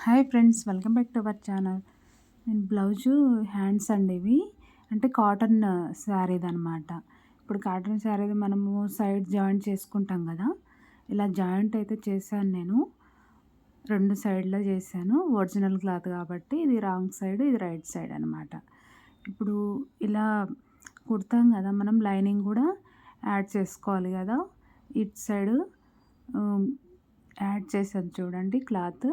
Hi friends, welcome back to our channel. నేను blouse hands అండి ఇవి. అంటే కాటన్ శారీదనమాట. ఇప్పుడు కాటన్ శారీది మనము సైడ్ జాయింట్ చేసుకుంటాం కదా! ఇలా జాయింట్ అయితే చేశాను నేను. 2 సైడ్‌లో చేశాను. ఒరిజినల్ క్లాత్ కాబట్టి ఇది రాంగ్ సైడ్, ఇది రైట్ సైడ్ అనమాట. ఇప్పుడు ఇలా కుడతాం కదా! మనం లైనింగ్ కూడా యాడ్ చేసుకోవాలి కదా! ఇటు సైడు యాడ్ చేశాను చూడండి క్లాత్.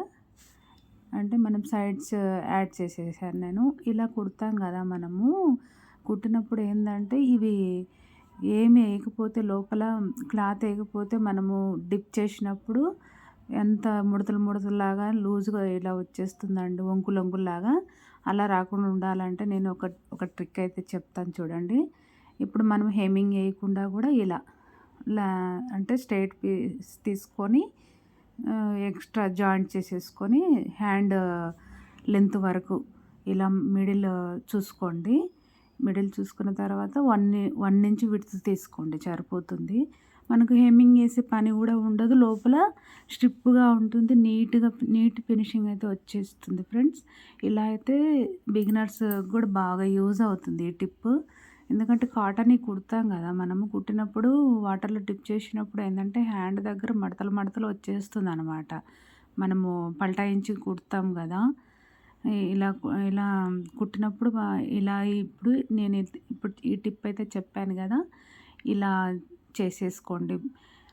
అంటే మనం సైడ్స్ యాడ్ చేసేసాను నేను. ఇలా కుడతాం కదా మనము. కుట్టినప్పుడు ఏందంటే ఇవి ఏమి ఏయకపోతే లోపల క్లాత్ ఏయకపోతే మనము డిప్ చేసినప్పుడు ఎంత ముడతలు ముడతల్లాగా లూజ్‌గా ఇలా వచ్చేస్తుందండి. వంకులు వంకుల్లాగా. అలా రాకుండా ఉండాలంటే నేను ఒక ట్రిక్ అయితే చెప్తాను చూడండి. ఇప్పుడు మనం హెమ్మింగ్ ఏయకుండా కూడా ఇలా లా అంటే స్ట్రెయిట్ పీస్ తీసుకొని ఎక్స్ట్రా జాయింట్ చేసేసుకొని హ్యాండ్ లెంత్ వరకు ఇలా మిడిల్ చూసుకోండి. మిడిల్ చూసుకున్న తర్వాత 1 ఇంచ్ విడ్త్ తీసుకోండి సరిపోతుంది. మనకు హెమ్మింగ్ ఏసే పని కూడా ఉండదు. లోపల స్ట్రిప్‌గా ఉంటుంది. నీట్ ఫినిషింగ్ అయితే వచ్చేస్తుంది ఫ్రెండ్స్. ఇలా అయితే బిగినర్స్ కూడా బాగా యూజ్ అవుతుంది ఈ టిప్. ఎందుకంటే కాటన్‌ని కుడతాం కదా! మనము కుట్టినప్పుడు వాటర్‌లో డిప్ చేసినప్పుడు ఏందంటే హ్యాండ్ దగ్గర మడతలు మడతలు వచ్చేస్తుందనమాట. మనము పల్టాయించి కుడతాం కదా! ఇలా కుట్టినప్పుడు ఇలా ఇప్పుడు నేను ఇప్పుడు ఈ టిప్ అయితే చెప్పాను కదా! ఇలా చేసేసుకోండి.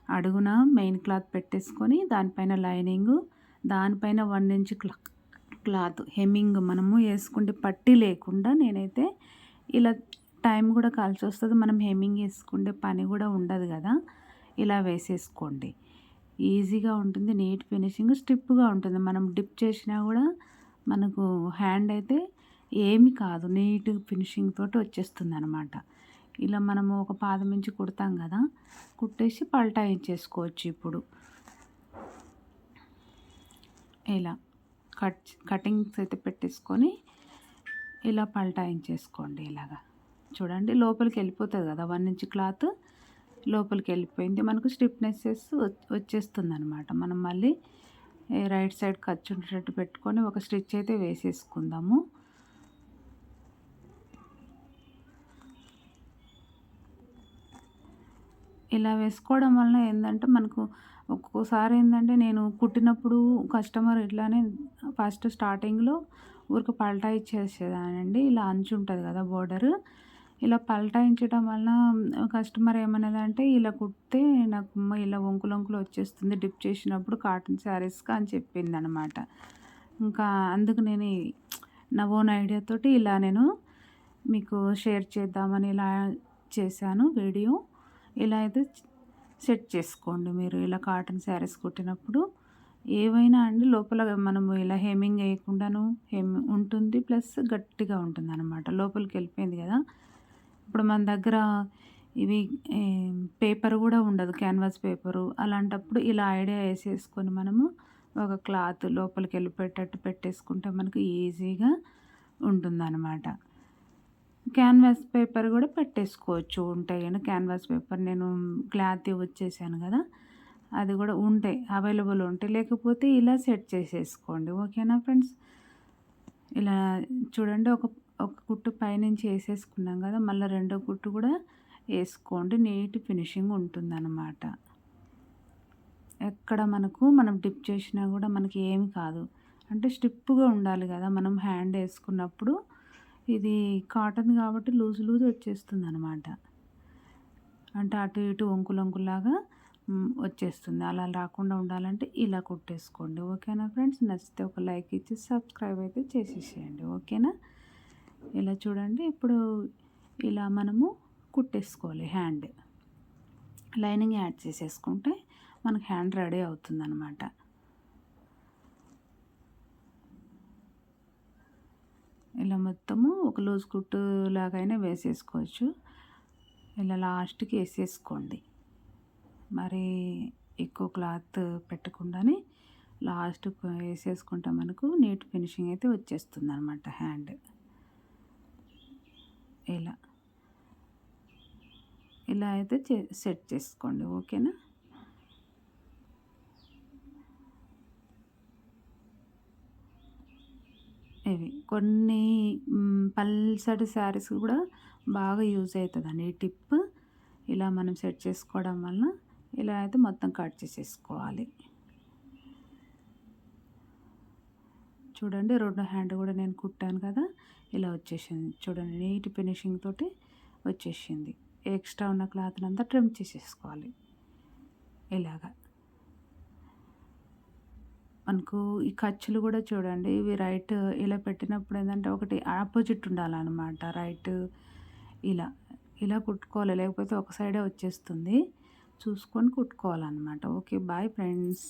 అడుగున మెయిన్ క్లాత్ పెట్టేసుకొని దానిపైన లైనింగు, దానిపైన 1 ఇంచ్ క్లాత్ హెమ్మింగ్ మనము ఏసుకుంటే పట్టీ లేకుండా నేనైతే ఇలా టైం కూడా కలిసొస్తది. మనం హెమ్మింగ్ ఏసుకుంటే పని కూడా ఉండదు కదా! ఇలా వేసేసుకోండి. ఈజీగా ఉంటుంది. నీట్ ఫినిషింగ్ స్టిఫ్‌గా ఉంటుంది. మనం డిప్ చేసినా కూడా మనకు హ్యాండ్ అయితే ఏమి కాదు. నీట్ ఫినిషింగ్ తోటి వచ్చేస్తుందనమాట. ఇలా మనము ఒక పాదం ఇంచు కుడతాం కదా! కుట్టేసి పల్టాయించేసుకోవచ్చు ఇప్పుడు. ఇలా కటింగ్స్ అయితే పెట్టేసుకొని ఇలా పల్టాయించేసుకోండి ఇలాగా. చూడండి లోపలికి వెళ్ళిపోతుంది కదా! 1 ఇంచ్ క్లాత్ లోపలికి వెళ్ళిపోయింది. మనకు స్టిఫ్‌నెసెస్ వచ్చేస్తుందనమాట. మనం మళ్ళీ రైట్ సైడ్ ఖర్చు ఉండేటట్టు పెట్టుకొని ఒక స్టిచ్ అయితే వేసేసుకుందాము. ఇలా వేసుకోవడం వలన ఏందంటే మనకు ఒక్కొక్కసారి ఏందంటే నేను కుట్టినప్పుడు కస్టమర్ ఇట్లానే ఫస్ట్ స్టార్టింగ్‌లో ఊరికే పల్టాయిచ్చేసేదానండి. ఇలా అంచు ఉంటుంది కదా బోర్డరు. ఇలా పల్టాయించడం వలన కస్టమర్ ఏమనేదంటే ఇలా కుడితే నాకు ఇలా వంకులు వంకులు వచ్చేస్తుంది డిప్ చేసినప్పుడు కాటన్ శారీస్‌కి అని చెప్పిందనమాట. ఇంకా అందుకు నేను నా ఓన్ ఐడియా తోటి ఇలా నేను మీకు షేర్ చేద్దామని ఇలా చేశాను వీడియో. ఇలా అయితే సెట్ చేసుకోండి మీరు. ఇలా కాటన్ శారీస్ కుట్టినప్పుడు ఏవైనా అండి లోపల మనము ఇలా హెమ్మింగ్ వేయకుండాను ఉంటుంది. ప్లస్ గట్టిగా ఉంటుందన్నమాట. లోపలికి వెళ్ళిపోయింది కదా! ఇప్పుడు మన దగ్గర ఇవి పేపర్ కూడా ఉండదు. Canvas paper. అలాంటప్పుడు ఇలా ఐడియా వేసేసుకొని మనము ఒక క్లాత్ లోపలికి వెళ్ళిపోయేటట్టు పెట్టేసుకుంటే మనకు ఈజీగా ఉంటుందన్నమాట. క్యాన్వాస్ పేపర్ కూడా పెట్టేసుకోవచ్చు ఉంటాయి కానీ క్యాన్వాస్ పేపర్ నేను క్లాత్ వచ్చేసాను కదా! అది కూడా ఉంటాయి, అవైలబుల్ ఉంటాయి. లేకపోతే ఇలా సెట్ చేసేసుకోండి. ఓకేనా ఫ్రెండ్స్? ఇలా చూడండి ఒక కుట్టు పైనుంచి వేసేసుకున్నాం కదా! మళ్ళీ రెండో కుట్టు కూడా వేసుకోండి. నీట్ ఫినిషింగ్ ఉంటుందన్నమాట. ఎక్కడ మనం డిప్ చేసినా కూడా మనకి ఏమి కాదు. అంటే స్టిఫ్‌గా ఉండాలి కదా! మనం హ్యాండ్ వేసుకున్నప్పుడు ఇది కాటన్ కాబట్టి లూజ్ వచ్చేస్తుందనమాట. అంటే అటు ఇటు వంకులు వంకుల్లాగా వచ్చేస్తుంది. అలా రాకుండా ఉండాలంటే ఇలా కుట్టేసుకోండి. ఓకేనా ఫ్రెండ్స్? నచ్చితే ఒక లైక్ ఇచ్చి సబ్స్క్రైబ్ అయితే చేసేసేయండి. ఓకేనా? ఇలా చూడండి ఇప్పుడు ఇలా మనము కుట్టేసుకోవాలి హ్యాండ్. లైనింగ్ యాడ్ చేసేసుకుంటే మనకు హ్యాండ్ రెడీ అవుతుందనమాట. ఇలా మొత్తము ఒక లూజ్ కుట్టు లాగైనా వేసేసుకోవచ్చు. ఇలా లాస్ట్‌కి వేసేసుకోండి. మరి ఎక్కువ క్లాత్ పెట్టకుండానే లాస్ట్‌కి వేసేసుకుంటే మనకు నీట్ ఫినిషింగ్ అయితే వచ్చేస్తుందనమాట హ్యాండ్. ఇలా అయితే సెట్ చేసుకోండి. ఓకేనా? ఇవి. కొన్ని పల్చటి శారీస్ కూడా బాగా యూజ్ అయితదండి ఈ టిప్. ఇలా మనం సెట్ చేసుకోవడం వల్ల ఇలా అయితే మొత్తం కట్ చేసేసుకోవాలి. చూడండి రెండో హ్యాండ్ కూడా నేను కుట్టాను కదా! ఇలా వచ్చేసింది. చూడండి నీట్ ఫినిషింగ్ తోటి వచ్చేసింది. ఎక్స్ట్రా ఉన్న క్లాత్‌నంతా ట్రిమ్ చేసేసుకోవాలి. ఇలాగా. మనకు ఈ ఖర్చులు కూడా చూడండి ఇవి రైట్ ఇలా పెట్టినప్పుడు ఏందంటే ఒకటి ఆపోజిట్ ఉండాలనమాట. రైట్ ఇలా. ఇలా కుట్టుకోవాలి. లేకపోతే ఒక సైడే వచ్చేస్తుంది. చూసుకొని కుట్టుకోవాలనమాట. ఓకే. Bye friends.